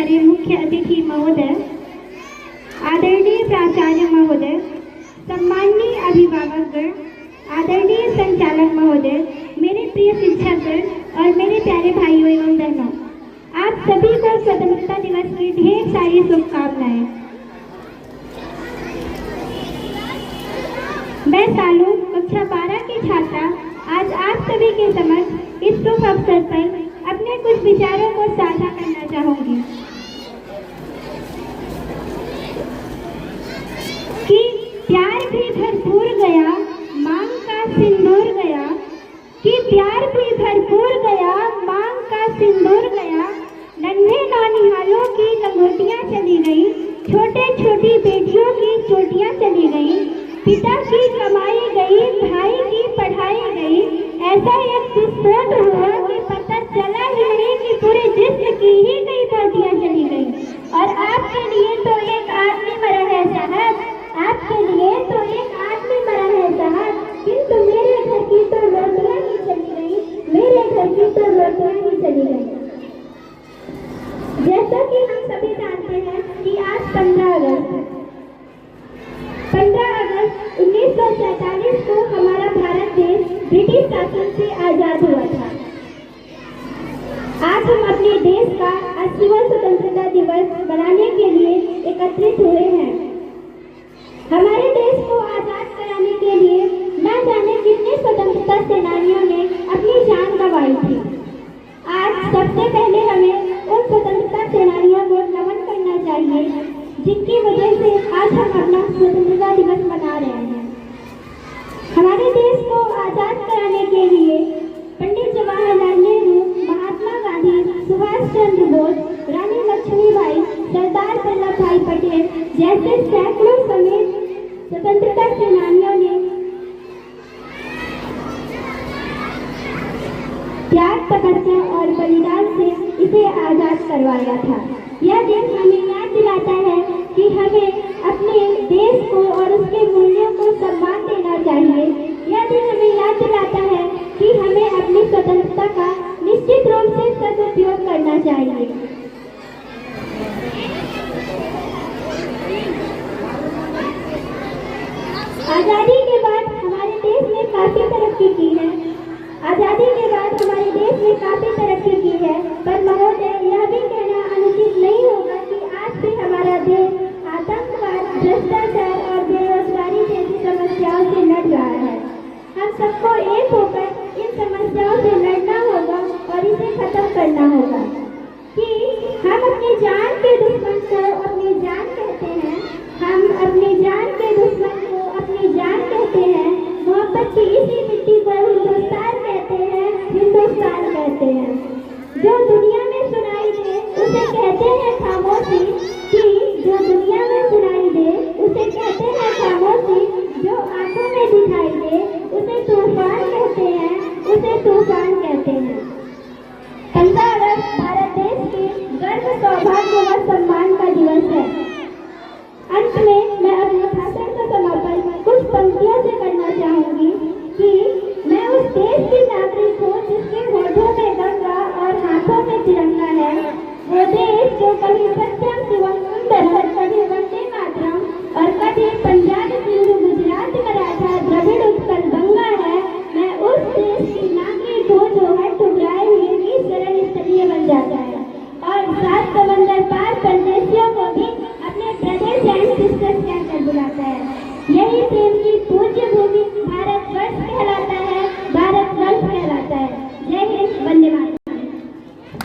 हमारे मुख्य अतिथि महोदय, आदरणीय प्राचार्य महोदय, सम्माननीय अभिभावकगण, आदरणीय संचालक महोदय, मेरे प्रिय शिक्षकगण और मेरे प्यारे भाइयों एवं बहनों, आप सभी को स्वतंत्रता दिवस की ढेर सारी शुभकामनाएं। मैं सालू कक्षा 12 की छात्रा आज आप सभी के समक्ष इस शुभ अवसर पर अपने कुछ विचारों को साझा करना चाहूंगी कि प्यार भी भरपूर गया, मांग का सिंदूर गया, कि प्यार भी भरपूर गया, मांग का सिंदूर गया, नन्हे नौनिहालों की लंगोटियां चली गई, छोटे छोटी बेटियों की चोटियां चली गई, पिता की कमाई गई, भाई की पढ़ाई गई। ऐसा एक विस्फोट हुआ कि पता चला ही नहीं कि पूरे जिस्म की ही कई बोटियां चली गई। और आपके लिए तो एक आदमी मरा है साहब, आपके लिए तो एक आदमी मरा है साहब, किंतु मेरे घर की तो रोटियां ही चली गई, मेरे घर की तो रोटियां ही चली गई। जैसा कि हम सभी जानते हैं कि आज 15 अगस्त 1947 को हमारा भारत देश ब्रिटिश शासन से आजाद हुआ था। आज हम अपने देश का 80वां स्वतंत्रता दिवस मनाने के लिए एकत्रित हुए हैं। हमारे देश को आजाद कराने के लिए न जाने कितने स्वतंत्रता सेनानियों ने अपनी जान गंवाई थी। आज सबसे पहले हमें उन स्वतंत्रता सेनानियों को नमन करना चाहिए जिनकी वजह से आज हम अपना स्वतंत्रता दिवस मना रहे हैं। हमारे देश को आजाद कराने के लिए पंडित जवाहरलाल नेहरू, महात्मा गांधी, सुभाष चंद्र बोस, रानी लक्ष्मीबाई, सरदार वल्लभ भाई पटेल जैसे सैकड़ों समेत स्वतंत्रता सेनानियों ने त्याग, तपस्या और बलिदान से इसे आजाद करवाया था। यह दिन हमें याद दिलाता है कि हमें अपने देश को और उसके मूल्यों को सम्मान देना चाहिए। यह दिन हमें याद दिलाता है कि हमें अपनी स्वतंत्रता का निश्चित रूप से सदुपयोग करना चाहिए। आजादी के बाद हमारे देश ने काफी तरक्की की है। आजादी के बाद हमारे देश ने काफी तरक्की की है, पर महोदय यह भी कहना अनुचित नहीं होगा कि आज भी हमारा देश आतंकवाद, भ्रष्टाचार और बेरोजगारी जैसी समस्याओं से लड़ रहा है। हम सबको एक होकर इन समस्याओं से लड़ना होगा और इसे खत्म करना होगा। कि हम अपनी जान के दुश्मन को अपनी जान कहते हैं, हम अपनी जान के दुश्मन को अपनी जान कहते हैं। मोहब्बत की इसी मिट्टी को हिंदुस्तान कहते हैं, हिंदुस्तान कहते हैं। जो दुनिया में सुनाई दे उसे कहते हैं खामोशी, कि जो दुनिया में सुनाई दे उसे कहते हैं खामोशी, जो आंखों में दिखाई दे उसे तूफान कहते हैं, उसे तूफान कहते हैं। 15 अगस्त भारत देश के गर्व, सौभाग्य व सम्मान का दिवस है। अंत में मैं अपने भाषण का समापन कुछ पंक्तियों से करना चाहूंगी कि मैं उस देश की नागरिक हूँ जिसके होठों में गंगा और हाथों में तिरंगा है। वो देश जो कभी सत्यम शिवम सुंदर, कभी वंदे मातरम और कभी पंजाब, सिंधु, गुजरात, मराठा, द्रविड़, उत्कल, गंगा है। मैं उस देश की नागरिक हूँ जो हर ठुकराए हुए की शरण स्थलीय बन जाता है और 7 समंदर पार परदेशियों को भी अपने ब्रदर्स एंड सिस्टर्स कहकर बुलाता है। यही प्रेम की पूज्य भूमि भारत वर्ष कहलाता है।